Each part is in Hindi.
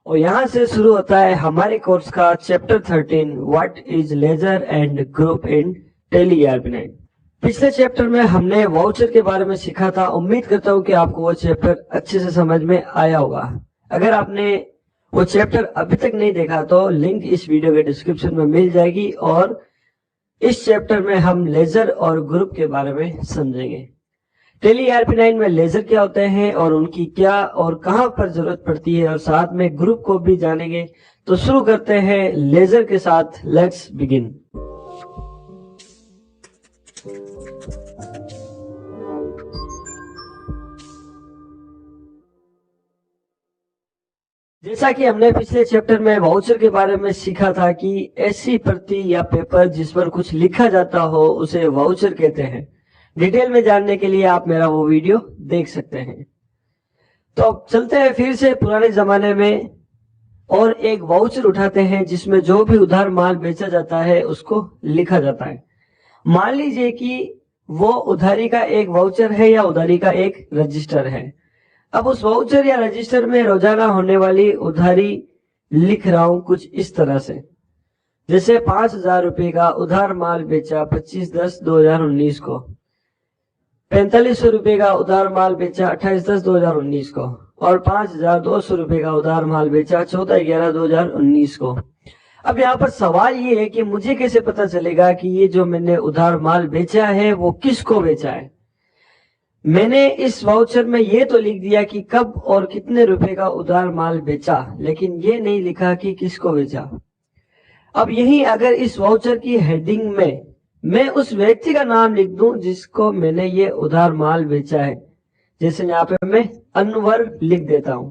और यहाँ से शुरू होता है हमारे कोर्स का chapter 13 what is ledger and group in Tally ERP9। पिछले चैप्टर में हमने वाउचर के बारे में सीखा था। उम्मीद करता हूँ कि आपको वो चैप्टर अच्छे से समझ में आया होगा। अगर आपने वो चैप्टर अभी तक नहीं देखा तो लिंक इस वीडियो के डिस्क्रिप्शन में मिल जाएगी और इस चैप्टर में हम लेजर और ग्रुप के बारे में समझेंगे। टैली ERP9 में लेजर क्या होते हैं और उनकी क्या और कहां पर जरूरत पड़ती है और साथ में ग्रुप को भी जानेंगे। तो शुरू करते हैं लेजर के साथ। Let's begin. जैसा कि हमने पिछले चैप्टर में वाउचर के बारे में सीखा था कि ऐसी प्रति या पेपर जिस पर कुछ लिखा जाता हो उसे वाउचर कहते हैं। डिटेल में जानने के लिए आप मेरा वो वीडियो देख सकते हैं। तो अब चलते हैं फिर से पुराने जमाने में और एक वाउचर उठाते हैं जिसमें जो भी उधार माल बेचा जाता है उसको लिखा जाता है। मान लीजिए कि वो उधारी का एक वाउचर है या उधारी का एक रजिस्टर है। अब उस वाउचर या रजिस्टर में रोजाना होने वाली उधारी लिख रहा हूं कुछ इस तरह से, जैसे 5,000 रुपए का उधार माल बेचा 25/10/2019 को, 4500 रुपए का उधार माल बेचा 28/10/2019 को और 5,200 रुपए का उधार माल बेचा 14/11/2019 को। अब यहाँ पर सवाल ये है कि मुझे कैसे पता चलेगा कि ये जो मैंने उधार माल बेचा है वो किसको बेचा है। मैंने इस वाउचर में ये तो लिख दिया कि कब और कितने रुपए का उधार माल बेचा, लेकिन ये नहीं लिखा कि किसको बेचा। अब यही अगर इस वाउचर की हेडिंग में मैं उस व्यक्ति का नाम लिख दूं जिसको मैंने ये उधार माल बेचा है, जैसे यहाँ पे मैं अनवर लिख देता हूं,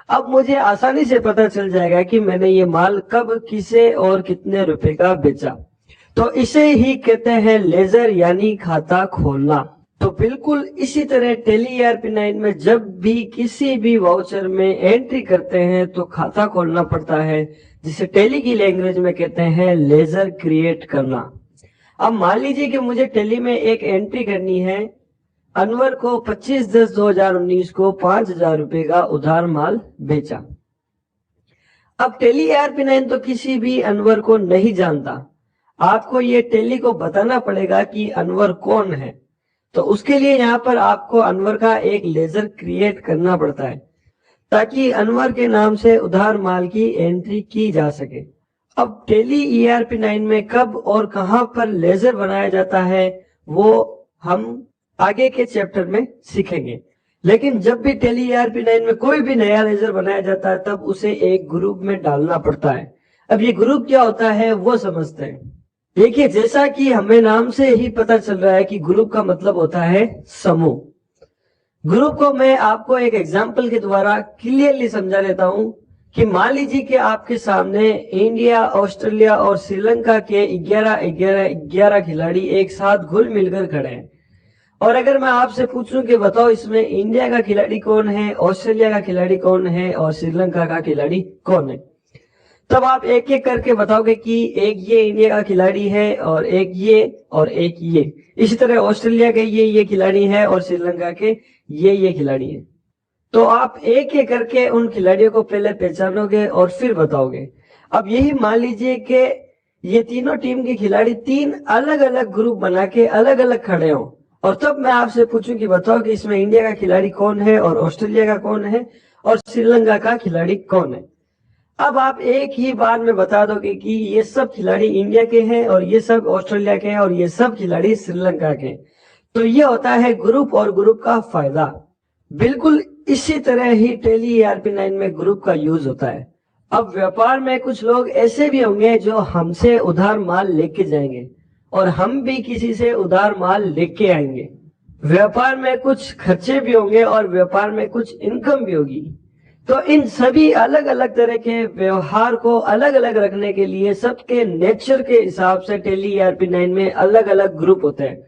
अब मुझे आसानी से पता चल जाएगा कि मैंने ये माल कब, किसे और कितने रुपए का बेचा। तो इसे ही कहते हैं लेजर यानी खाता खोलना। तो बिल्कुल इसी तरह टैली ERP9 में जब भी किसी भी वाउचर में एंट्री करते हैं तो खाता खोलना पड़ता है, जिसे टैली की लैंग्वेज में कहते हैं लेजर क्रिएट करना। अब मान लीजिए कि मुझे टैली में एक एंट्री करनी है, अनवर को 25/10/2019 को 5,000 रुपए का उधार माल बेचा। अब टैली ERP9 तो किसी भी अनवर को नहीं जानता, आपको ये टैली को बताना पड़ेगा कि अनवर कौन है। तो उसके लिए यहाँ पर आपको अनवर का एक लेजर क्रिएट करना पड़ता है ताकि अनवर के नाम से उधार माल की एंट्री की जा सके। अब टैली ERP9 में कब और कहां पर लेजर बनाया जाता है वो हम आगे के चैप्टर में सीखेंगे। लेकिन जब भी टैली ERP9 में कोई भी नया लेजर बनाया जाता है तब उसे एक ग्रुप में डालना पड़ता है। अब ये ग्रुप क्या होता है वो समझते हैं। देखिए, जैसा कि हमें नाम से ही पता चल रहा है कि ग्रुप का मतलब होता है समूह। ग्रुप को मैं आपको एक एग्जांपल के द्वारा क्लियरली समझा देता हूं कि मान लीजिए कि आपके सामने इंडिया, ऑस्ट्रेलिया और श्रीलंका के 11 खिलाड़ी एक साथ घुल मिलकर खड़े हैं और अगर मैं आपसे पूछूं कि बताओ इसमें इंडिया का खिलाड़ी कौन है, ऑस्ट्रेलिया का खिलाड़ी कौन है और श्रीलंका का खिलाड़ी कौन है, तब आप एक एक करके बताओगे कि एक ये इंडिया का खिलाड़ी है और एक ये और एक ये। इसी तरह ऑस्ट्रेलिया के ये खिलाड़ी है और श्रीलंका के ये खिलाड़ी है। तो आप एक एक करके उन खिलाड़ियों को पहले पहचानोगे और फिर बताओगे। अब यही मान लीजिए कि ये तीनों टीम के खिलाड़ी 3 अलग अलग ग्रुप बना के अलग अलग खड़े हों और तब मैं आपसे पूछूं कि बताओ कि इसमें इंडिया का खिलाड़ी कौन है और ऑस्ट्रेलिया का कौन है और श्रीलंका का खिलाड़ी कौन है। अब आप एक ही बार में बता दोगे कि ये सब खिलाड़ी इंडिया के हैं और ये सब ऑस्ट्रेलिया के हैं और ये सब खिलाड़ी श्रीलंका के। तो ये होता है ग्रुप और ग्रुप का फायदा। बिल्कुल इसी तरह ही टैली ERP9 में ग्रुप का यूज होता है। अब व्यापार में कुछ लोग ऐसे भी होंगे जो हमसे उधार माल लेके जाएंगे और हम भी किसी से उधार माल लेके आएंगे। व्यापार में कुछ खर्चे भी होंगे और व्यापार में कुछ इनकम भी होगी। तो इन सभी अलग अलग तरह के व्यवहार को अलग अलग रखने के लिए सबके नेचर के हिसाब से टैली ERP9 में अलग अलग ग्रुप होते हैं।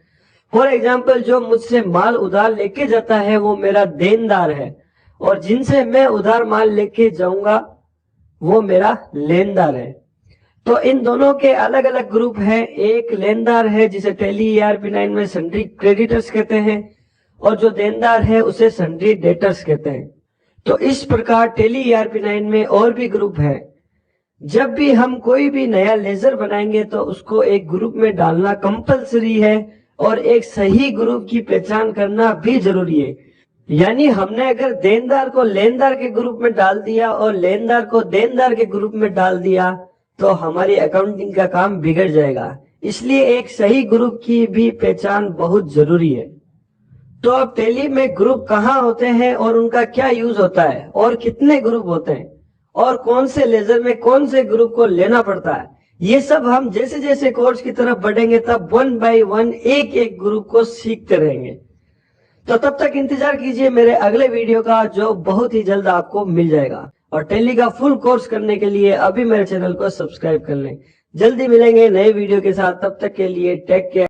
फॉर एग्जाम्पल, जो मुझसे माल उधार लेके जाता है वो मेरा देनदार है और जिनसे मैं उधार माल लेके जाऊंगा वो मेरा लेनदार है। तो इन दोनों के अलग अलग ग्रुप हैं। एक लेनदार है जिसे टैली ERP9 में सन्ड्री क्रेडिटर्स कहते हैं और जो देनदार है उसे सन्ड्री डेटर्स कहते हैं। तो इस प्रकार टैली ERP9 में और भी ग्रुप है। जब भी हम कोई भी नया लेजर बनाएंगे तो उसको एक ग्रुप में डालना कंपलसरी है और एक सही ग्रुप की पहचान करना भी जरूरी है। यानी हमने अगर देनदार को लेनदार के ग्रुप में डाल दिया और लेनदार को देनदार के ग्रुप में डाल दिया तो हमारी अकाउंटिंग का काम बिगड़ जाएगा। इसलिए एक सही ग्रुप की भी पहचान बहुत जरूरी है। तो अब टैली में ग्रुप कहाँ होते हैं और उनका क्या यूज होता है और कितने ग्रुप होते हैं और कौन से लेजर में कौन से ग्रुप को लेना पड़ता है, ये सब हम जैसे जैसे कोर्स की तरफ बढ़ेंगे तब 1 बाय 1 एक एक ग्रुप को सीखते रहेंगे। तो तब तक इंतजार कीजिए मेरे अगले वीडियो का, जो बहुत ही जल्द आपको मिल जाएगा। और टैली का फुल कोर्स करने के लिए अभी मेरे चैनल को सब्सक्राइब कर लें। जल्दी मिलेंगे नए वीडियो के साथ, तब तक के लिए टेक केयर।